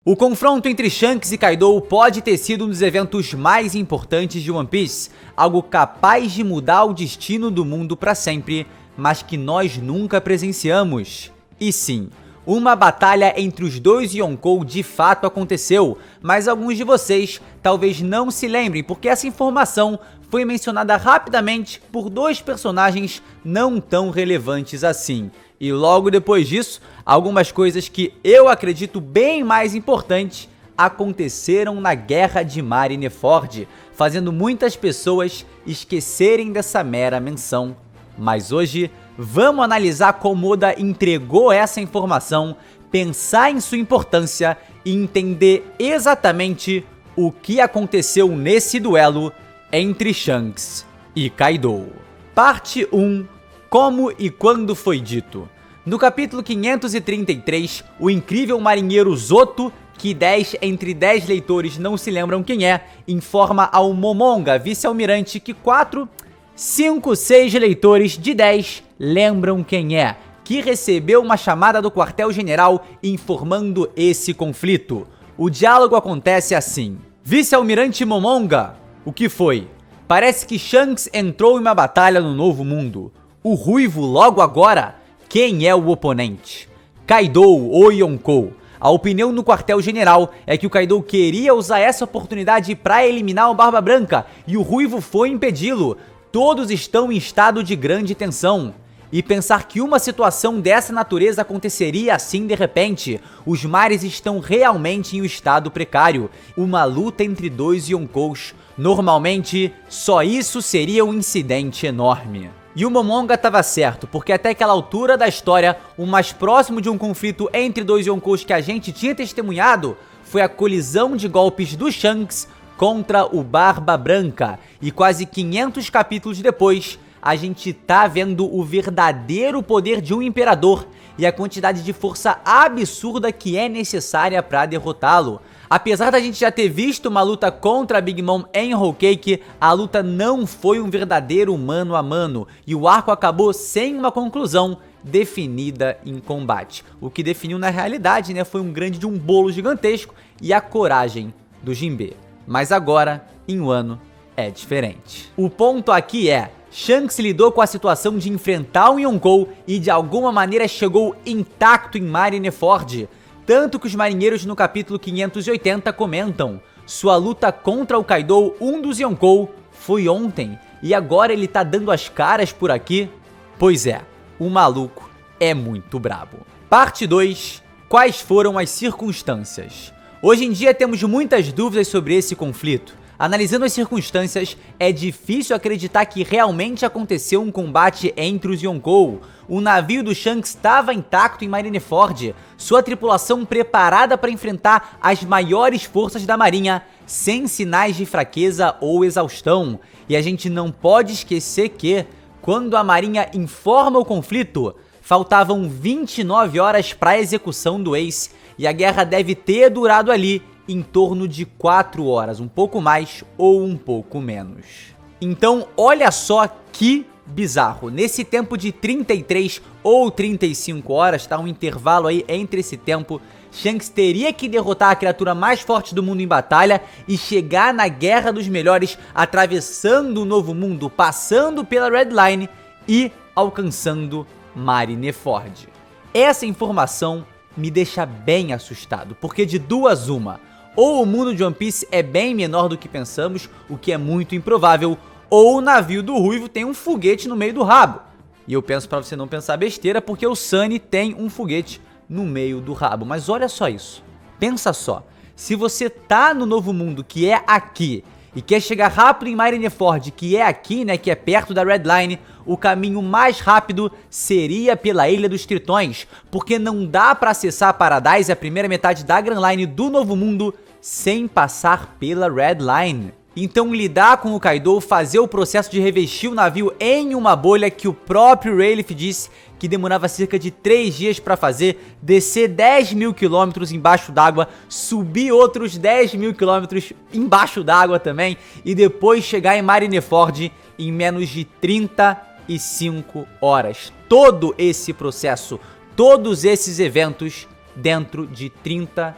O confronto entre Shanks e Kaido pode ter sido um dos eventos mais importantes de One Piece, algo capaz de mudar o destino do mundo para sempre, mas que nós nunca presenciamos. E sim, uma batalha entre os dois Yonkou de fato aconteceu, mas alguns de vocês talvez não se lembrem porque essa informação foi mencionada rapidamente por dois personagens não tão relevantes assim. E logo depois disso, algumas coisas que eu acredito bem mais importantes aconteceram na Guerra de Marineford, fazendo muitas pessoas esquecerem dessa mera menção. Mas hoje, vamos analisar como Oda entregou essa informação, pensar em sua importância e entender exatamente o que aconteceu nesse duelo entre Shanks e Kaido. Parte 1. Como e quando foi dito. No capítulo 533, o incrível marinheiro Zoto, que 10 entre 10 leitores não se lembram quem é, informa ao Momonga, vice-almirante, que 4, 5, 6 leitores de 10 lembram quem é, que recebeu uma chamada do quartel-general informando esse conflito. O diálogo acontece assim: Vice-almirante Momonga, o que foi? Parece que Shanks entrou em uma batalha no Novo Mundo. O Ruivo logo agora? Quem é o oponente? Kaido ou Yonkou. A opinião no quartel-general é que o Kaido queria usar essa oportunidade para eliminar o Barba Branca e o Ruivo foi impedi-lo. Todos estão em estado de grande tensão. E pensar que uma situação dessa natureza aconteceria assim de repente, os mares estão realmente em um estado precário. Uma luta entre dois Yonkous. Normalmente, só isso seria um incidente enorme. E o Momonga estava certo, porque até aquela altura da história, o mais próximo de um conflito entre dois Yonkous que a gente tinha testemunhado foi a colisão de golpes do Shanks contra o Barba Branca. E quase 500 capítulos depois, a gente tá vendo o verdadeiro poder de um imperador e a quantidade de força absurda que é necessária para derrotá-lo. Apesar da gente já ter visto uma luta contra a Big Mom em Whole Cake, a luta não foi um verdadeiro mano a mano e o arco acabou sem uma conclusão definida em combate. O que definiu na realidade, né, foi um grande de um bolo gigantesco e a coragem do Jinbe. Mas agora, em Wano, é diferente. O ponto aqui é: Shanks lidou com a situação de enfrentar um Yonkou e de alguma maneira chegou intacto em Marineford. Tanto que os marinheiros no capítulo 580 comentam: sua luta contra o Kaido, um dos Yonkou, foi ontem e agora ele tá dando as caras por aqui? Pois é, o maluco é muito brabo. Parte 2. Quais foram as circunstâncias? Hoje em dia temos muitas dúvidas sobre esse conflito. Analisando as circunstâncias, é difícil acreditar que realmente aconteceu um combate entre os Yonkou. O navio do Shanks estava intacto em Marineford, sua tripulação preparada para enfrentar as maiores forças da marinha, sem sinais de fraqueza ou exaustão. E a gente não pode esquecer que, quando a marinha informa o conflito, faltavam 29 horas para a execução do Ace, e a guerra deve ter durado ali em torno de 4 horas, um pouco mais ou um pouco menos. Então, olha só que bizarro. Nesse tempo de 33 ou 35 horas, tá um intervalo aí entre esse tempo, Shanks teria que derrotar a criatura mais forte do mundo em batalha e chegar na Guerra dos Melhores, atravessando o Novo Mundo, passando pela Red Line e alcançando Marineford. Essa informação me deixa bem assustado, porque de duas uma: ou o mundo de One Piece é bem menor do que pensamos, o que é muito improvável, ou o navio do Ruivo tem um foguete no meio do rabo. E eu penso pra você não pensar besteira, porque o Sunny tem um foguete no meio do rabo. Mas olha só isso, pensa só, se você tá no Novo Mundo, que é aqui, e quer chegar rápido em Marineford, que é aqui, né, que é perto da Red Line, o caminho mais rápido seria pela Ilha dos Tritões, porque não dá pra acessar Paradise, a primeira metade da Grand Line do Novo Mundo, sem passar pela Red Line. Então lidar com o Kaido, fazer o processo de revestir o navio em uma bolha que o próprio Rayleigh disse que demorava cerca de 3 dias para fazer, descer 10 mil quilômetros embaixo d'água, subir outros 10 mil quilômetros embaixo d'água também, e depois chegar em Marineford em menos de 35 horas. Todo esse processo, todos esses eventos dentro de 35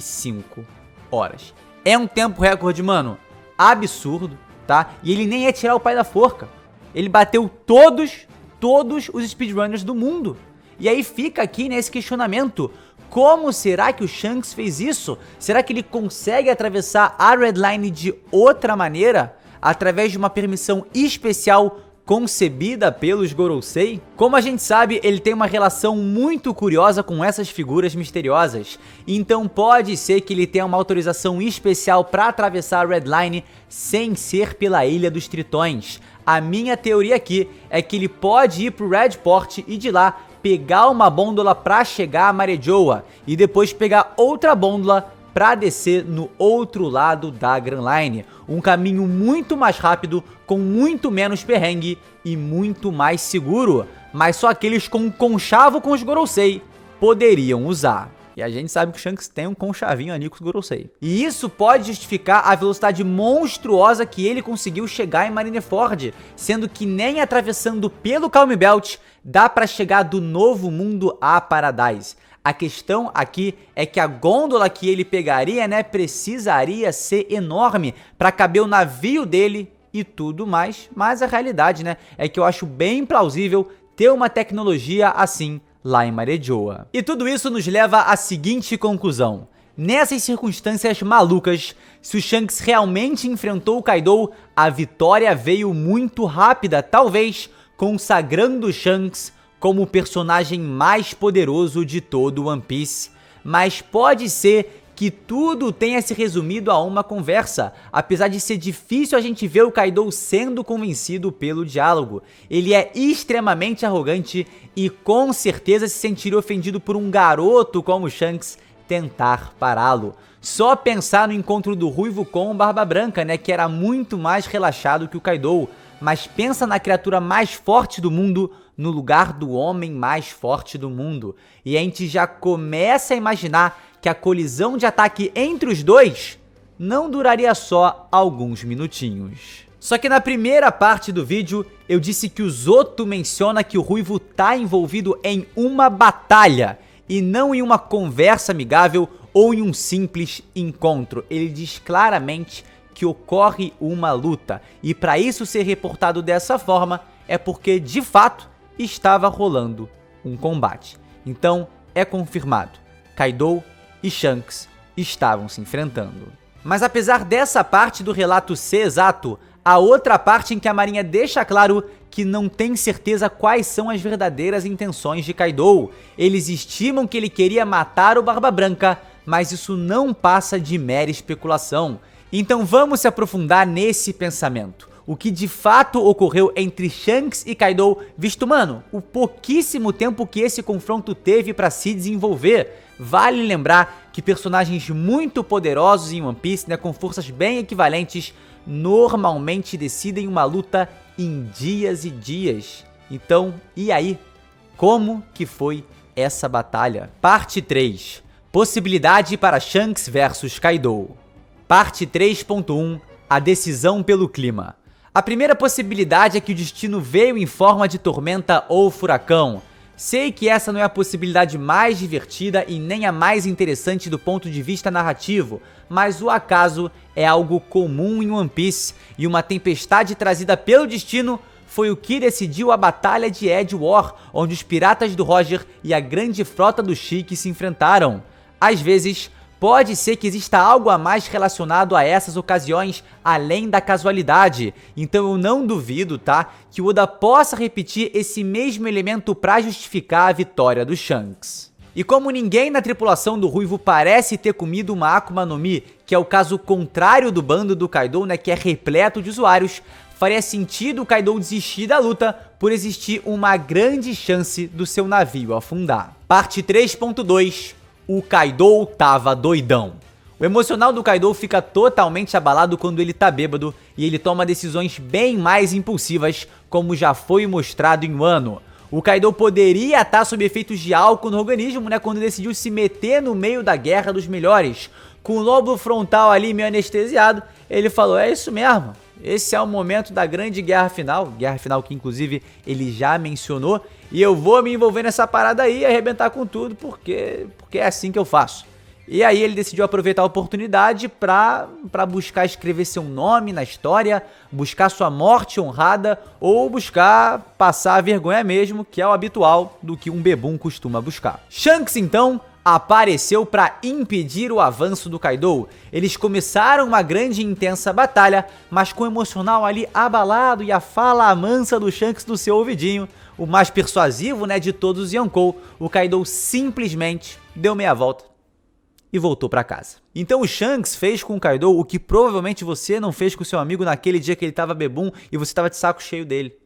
5 horas. É um tempo recorde, mano, absurdo, tá? E ele nem ia tirar o pai da forca. Ele bateu todos os speedrunners do mundo. E aí fica aqui nesse questionamento: como será que o Shanks fez isso? Será que ele consegue atravessar a Redline de outra maneira? Através de uma permissão especial concebida pelos Gorosei? Como a gente sabe, ele tem uma relação muito curiosa com essas figuras misteriosas, então pode ser que ele tenha uma autorização especial para atravessar a Redline sem ser pela Ilha dos Tritões. A minha teoria aqui é que ele pode ir pro Redport e de lá pegar uma bôndola para chegar a Marejoa e depois pegar outra bôndola para descer no outro lado da Grand Line. Um caminho muito mais rápido, com muito menos perrengue e muito mais seguro, mas só aqueles com conchavo com os Gorosei poderiam usar. E a gente sabe que o Shanks tem um conchavinho ali com os Gorosei. E isso pode justificar a velocidade monstruosa que ele conseguiu chegar em Marineford, sendo que nem atravessando pelo Calm Belt dá para chegar do Novo Mundo a Paradise. A questão aqui é que a gôndola que ele pegaria, né, precisaria ser enorme para caber o navio dele e tudo mais, mas a realidade, né, é que eu acho bem plausível ter uma tecnologia assim lá em Marejoa. E tudo isso nos leva à seguinte conclusão: nessas circunstâncias malucas, se o Shanks realmente enfrentou o Kaido, a vitória veio muito rápida, talvez consagrando o Shanks como o personagem mais poderoso de todo One Piece. Mas pode ser que tudo tenha se resumido a uma conversa, apesar de ser difícil a gente ver o Kaido sendo convencido pelo diálogo. Ele é extremamente arrogante e com certeza se sentiria ofendido por um garoto como Shanks tentar pará-lo. Só pensar no encontro do Ruivo com o Barba Branca, né, que era muito mais relaxado que o Kaido, mas pensa na criatura mais forte do mundo no lugar do homem mais forte do mundo. E a gente já começa a imaginar que a colisão de ataque entre os dois não duraria só alguns minutinhos. Só que na primeira parte do vídeo eu disse que o Zoto menciona que o Ruivo tá envolvido em uma batalha e não em uma conversa amigável ou em um simples encontro. Ele diz claramente que ocorre uma luta, e para isso ser reportado dessa forma é porque de fato estava rolando um combate. Então é confirmado, Kaido e Shanks estavam se enfrentando. Mas apesar dessa parte do relato ser exato, a outra parte em que a marinha deixa claro que não tem certeza quais são as verdadeiras intenções de Kaido. Eles estimam que ele queria matar o Barba Branca, mas isso não passa de mera especulação. Então vamos se aprofundar nesse pensamento. O que de fato ocorreu entre Shanks e Kaido, visto, mano, o pouquíssimo tempo que esse confronto teve para se desenvolver. Vale lembrar que personagens muito poderosos em One Piece, né, com forças bem equivalentes, normalmente decidem uma luta em dias e dias. Então, e aí? Como que foi essa batalha? Parte 3. Possibilidade para Shanks vs Kaido. Parte 3.1. A decisão pelo clima. A primeira possibilidade é que o destino veio em forma de tormenta ou furacão. Sei que essa não é a possibilidade mais divertida e nem a mais interessante do ponto de vista narrativo, mas o acaso é algo comum em One Piece, e uma tempestade trazida pelo destino foi o que decidiu a Batalha de Edge War, onde os piratas do Roger e a grande frota do Chique se enfrentaram. Às vezes, pode ser que exista algo a mais relacionado a essas ocasiões, além da casualidade. Então eu não duvido, tá, que o Oda possa repetir esse mesmo elemento para justificar a vitória do Shanks. E como ninguém na tripulação do Ruivo parece ter comido uma Akuma no Mi, que é o caso contrário do bando do Kaido, né, que é repleto de usuários, faria sentido o Kaido desistir da luta por existir uma grande chance do seu navio afundar. Parte 3.2. O Kaido tava doidão. O emocional do Kaido fica totalmente abalado quando ele tá bêbado e ele toma decisões bem mais impulsivas, como já foi mostrado em Wano. O Kaido poderia estar sob efeitos de álcool no organismo, né, quando decidiu se meter no meio da guerra dos melhores. Com o lobo frontal ali meio anestesiado, ele falou: é isso mesmo, esse é o momento da grande guerra final que inclusive ele já mencionou, e eu vou me envolver nessa parada aí e arrebentar com tudo, porque é assim que eu faço. E aí ele decidiu aproveitar a oportunidade para buscar escrever seu nome na história, buscar sua morte honrada ou buscar passar a vergonha mesmo, que é o habitual do que um bebum costuma buscar. Shanks, então, apareceu para impedir o avanço do Kaido. Eles começaram uma grande e intensa batalha, mas com o emocional ali abalado e a fala mansa do Shanks no seu ouvidinho, o mais persuasivo, né, de todos os Yonkou, o Kaido simplesmente deu meia volta e voltou para casa. Então o Shanks fez com o Kaido o que provavelmente você não fez com o seu amigo naquele dia que ele tava bebum e você tava de saco cheio dele.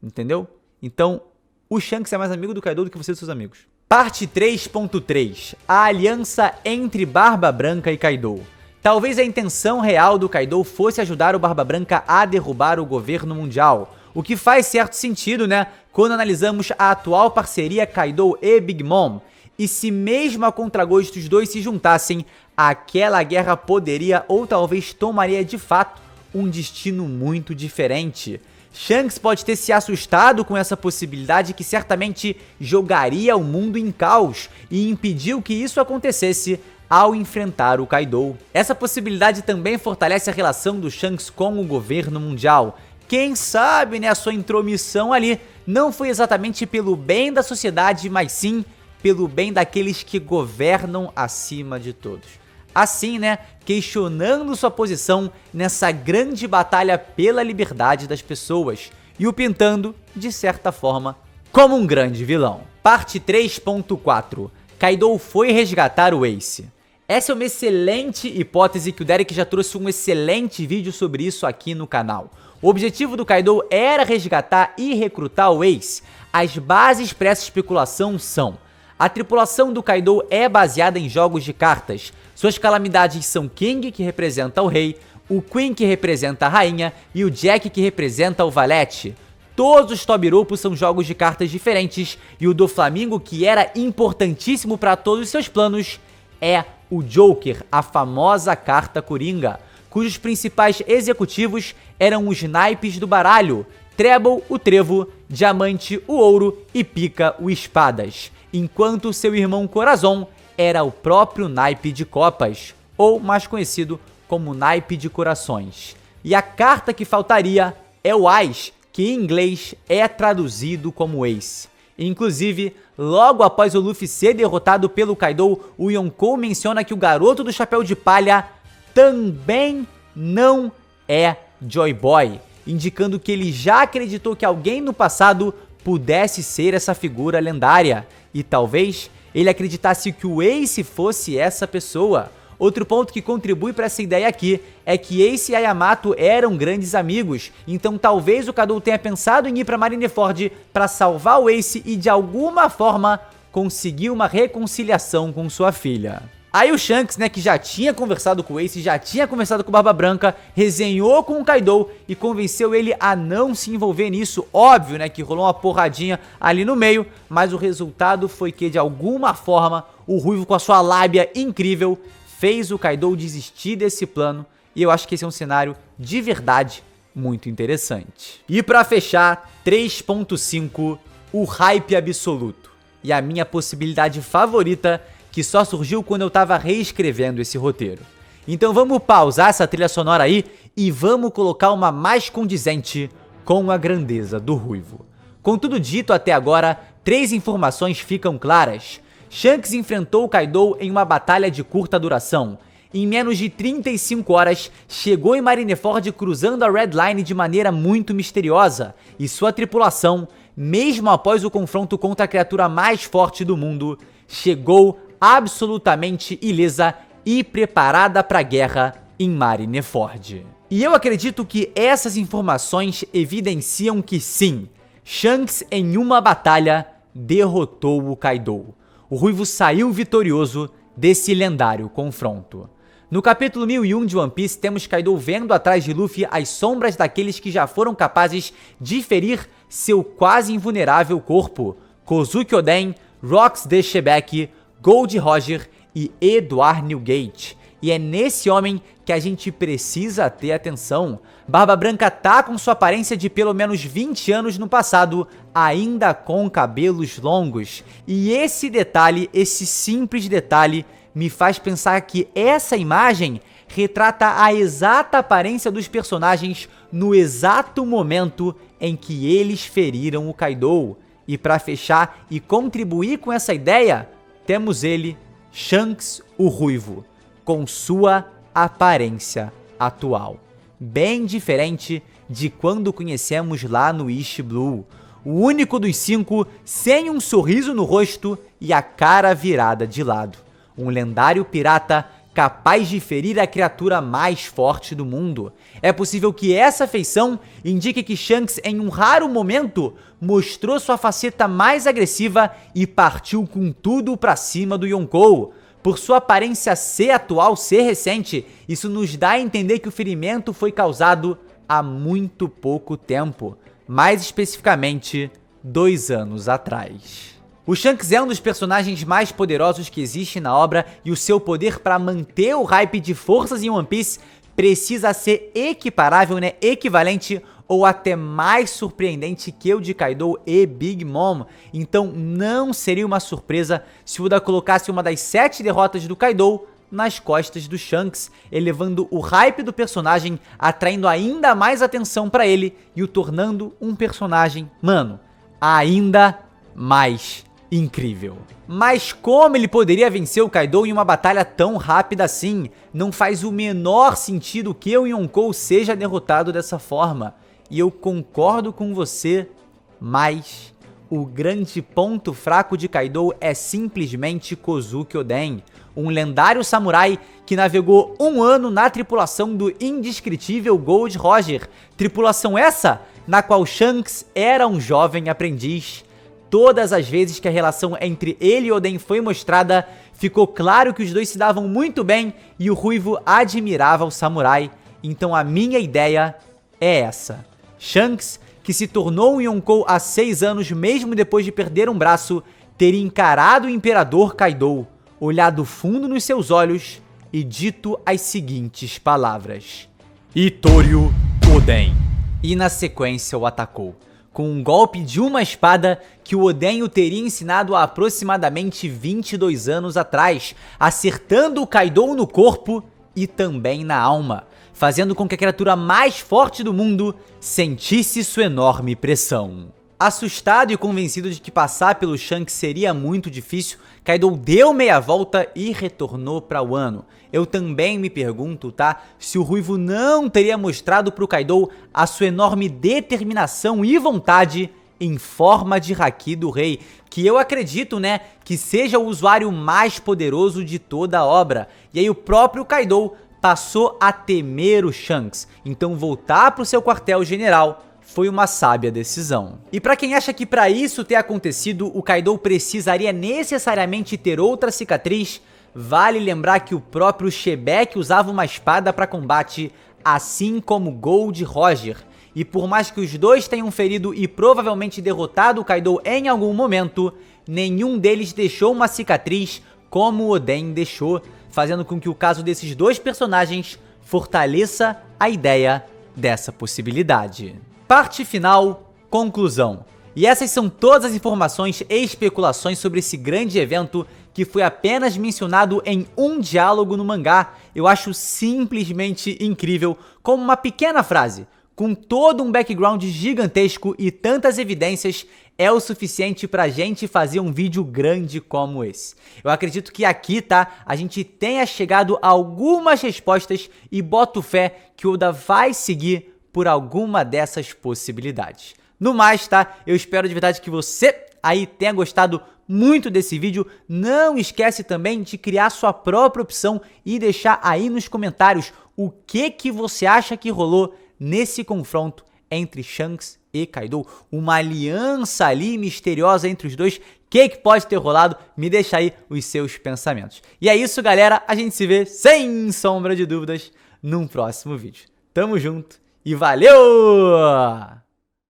Entendeu? Então o Shanks é mais amigo do Kaido do que você dos seus amigos. Parte 3.3. A aliança entre Barba Branca e Kaido. Talvez a intenção real do Kaido fosse ajudar o Barba Branca a derrubar o governo mundial. O que faz certo sentido, né? Quando analisamos a atual parceria Kaido e Big Mom. E se mesmo a contragosto os dois se juntassem, aquela guerra poderia ou talvez tomaria de fato um destino muito diferente. Shanks pode ter se assustado com essa possibilidade que certamente jogaria o mundo em caos e impediu que isso acontecesse ao enfrentar o Kaido. Essa possibilidade também fortalece a relação do Shanks com o governo mundial. Quem sabe, né, a sua intromissão ali não foi exatamente pelo bem da sociedade, mas sim pelo bem daqueles que governam acima de todos. Assim, né, questionando sua posição nessa grande batalha pela liberdade das pessoas e o pintando, de certa forma, como um grande vilão. Parte 3.4. Kaido foi resgatar o Ace. Essa é uma excelente hipótese que o Derek já trouxe um excelente vídeo sobre isso aqui no canal. O objetivo do Kaido era resgatar e recrutar o Ace. As bases para essa especulação são: a tripulação do Kaido é baseada em jogos de cartas. Suas calamidades são King, que representa o rei, o Queen, que representa a rainha, e o Jack, que representa o valete. Todos os Tobiropo são jogos de cartas diferentes, e o do Flamingo, que era importantíssimo para todos os seus planos, é o Joker, a famosa carta Coringa, cujos principais executivos eram os naipes do baralho: Treble, o trevo, diamante, o ouro e pica, o espadas, enquanto seu irmão Corazon era o próprio naipe de copas, ou mais conhecido como naipe de corações. E a carta que faltaria é o As, que em inglês é traduzido como Ace. Inclusive, logo após o Luffy ser derrotado pelo Kaido, o Yonkou menciona que o garoto do chapéu de palha também não é Joy Boy, indicando que ele já acreditou que alguém no passado pudesse ser essa figura lendária, e talvez ele acreditasse que o Ace fosse essa pessoa. Outro ponto que contribui para essa ideia aqui é que Ace e Yamato eram grandes amigos, então talvez o Kaido tenha pensado em ir para Marineford para salvar o Ace e de alguma forma conseguir uma reconciliação com sua filha. Aí o Shanks, né, que já tinha conversado com o Ace, já tinha conversado com o Barba Branca, resenhou com o Kaido e convenceu ele a não se envolver nisso. Óbvio, né, que rolou uma porradinha ali no meio, mas o resultado foi que, de alguma forma, o Ruivo, com a sua lábia incrível, fez o Kaido desistir desse plano, e eu acho que esse é um cenário de verdade muito interessante. E pra fechar, 3.5, o hype absoluto. E a minha possibilidade favorita, que só surgiu quando eu tava reescrevendo esse roteiro. Então vamos pausar essa trilha sonora aí e vamos colocar uma mais condizente com a grandeza do Ruivo. Com tudo dito até agora, 3 informações ficam claras. Shanks enfrentou o Kaido em uma batalha de curta duração. Em menos de 35 horas, chegou em Marineford cruzando a Red Line de maneira muito misteriosa, e sua tripulação, mesmo após o confronto contra a criatura mais forte do mundo, chegou absolutamente ilesa e preparada para a guerra em Marineford. E eu acredito que essas informações evidenciam que sim, Shanks em uma batalha derrotou o Kaido. O Ruivo saiu vitorioso desse lendário confronto. No capítulo 1001 de One Piece, temos Kaido vendo atrás de Luffy as sombras daqueles que já foram capazes de ferir seu quase invulnerável corpo: Kozuki Oden, Rox de Shebeck, Gold Roger e Edward Newgate. E é nesse homem que a gente precisa ter atenção. Barba Branca tá com sua aparência de pelo menos 20 anos no passado, ainda com cabelos longos. E esse detalhe, esse simples detalhe, me faz pensar que essa imagem retrata a exata aparência dos personagens no exato momento em que eles feriram o Kaido. E para fechar e contribuir com essa ideia, temos ele, Shanks o Ruivo, com sua aparência atual. Bem diferente de quando conhecemos lá no East Blue, o único dos 5 sem um sorriso no rosto e a cara virada de lado. Um lendário pirata capaz de ferir a criatura mais forte do mundo. É possível que essa feição indique que Shanks, em um raro momento, mostrou sua faceta mais agressiva e partiu com tudo pra cima do Yonkou. Por sua aparência ser atual, ser recente, isso nos dá a entender que o ferimento foi causado há muito pouco tempo, mais especificamente 2 anos atrás. O Shanks é um dos personagens mais poderosos que existe na obra e o seu poder para manter o hype de forças em One Piece precisa ser equiparável, equivalente ou até mais surpreendente que o de Kaido e Big Mom. Então não seria uma surpresa se o Oda colocasse uma das 7 derrotas do Kaido nas costas do Shanks, elevando o hype do personagem, atraindo ainda mais atenção para ele e o tornando um personagem, mano, ainda mais incrível. Mas como ele poderia vencer o Kaido em uma batalha tão rápida assim? Não faz o menor sentido que o Yonkou seja derrotado dessa forma. E eu concordo com você, mas o grande ponto fraco de Kaido é simplesmente Kozuki Oden, um lendário samurai que navegou 1 ano na tripulação do indescritível Gold Roger. Tripulação essa na qual Shanks era um jovem aprendiz. Todas as vezes que a relação entre ele e Oden foi mostrada, ficou claro que os dois se davam muito bem e o Ruivo admirava o samurai. Então a minha ideia é essa. Shanks, que se tornou um Yonkou há 6 anos mesmo depois de perder um braço, teria encarado o Imperador Kaido, olhado fundo nos seus olhos e dito as seguintes palavras: Itorio Oden. E na sequência o atacou com um golpe de uma espada que o Oden o teria ensinado há aproximadamente 22 anos atrás, acertando o Kaido no corpo e também na alma, fazendo com que a criatura mais forte do mundo sentisse sua enorme pressão. Assustado e convencido de que passar pelo Shanks seria muito difícil, Kaido deu meia volta e retornou para Wano. Eu também me pergunto, tá, se o Ruivo não teria mostrado pro Kaido a sua enorme determinação e vontade em forma de Haki do Rei, que eu acredito, que seja o usuário mais poderoso de toda a obra. E aí o próprio Kaido passou a temer o Shanks, então voltar pro seu quartel-general foi uma sábia decisão. E pra quem acha que pra isso ter acontecido, o Kaido precisaria necessariamente ter outra cicatriz, vale lembrar que o próprio Shebeck usava uma espada pra combate, assim como Gold Roger. E por mais que os dois tenham ferido e provavelmente derrotado o Kaido em algum momento, nenhum deles deixou uma cicatriz como o Oden deixou, fazendo com que o caso desses dois personagens fortaleça a ideia dessa possibilidade. Parte final, conclusão. E essas são todas as informações e especulações sobre esse grande evento que foi apenas mencionado em um diálogo no mangá. Eu acho simplesmente incrível como uma pequena frase, com todo um background gigantesco e tantas evidências, é o suficiente pra gente fazer um vídeo grande como esse. Eu acredito que aqui, a gente tenha chegado a algumas respostas e boto fé que o Oda vai seguir por alguma dessas possibilidades. No mais, eu espero de verdade que você aí tenha gostado muito desse vídeo. Não esquece também de criar sua própria opção e deixar aí nos comentários o que você acha que rolou nesse confronto entre Shanks e Kaido. Uma aliança ali misteriosa entre os dois. O que pode ter rolado? Me deixa aí os seus pensamentos. E é isso, galera. A gente se vê, sem sombra de dúvidas, num próximo vídeo. Tamo junto e valeu!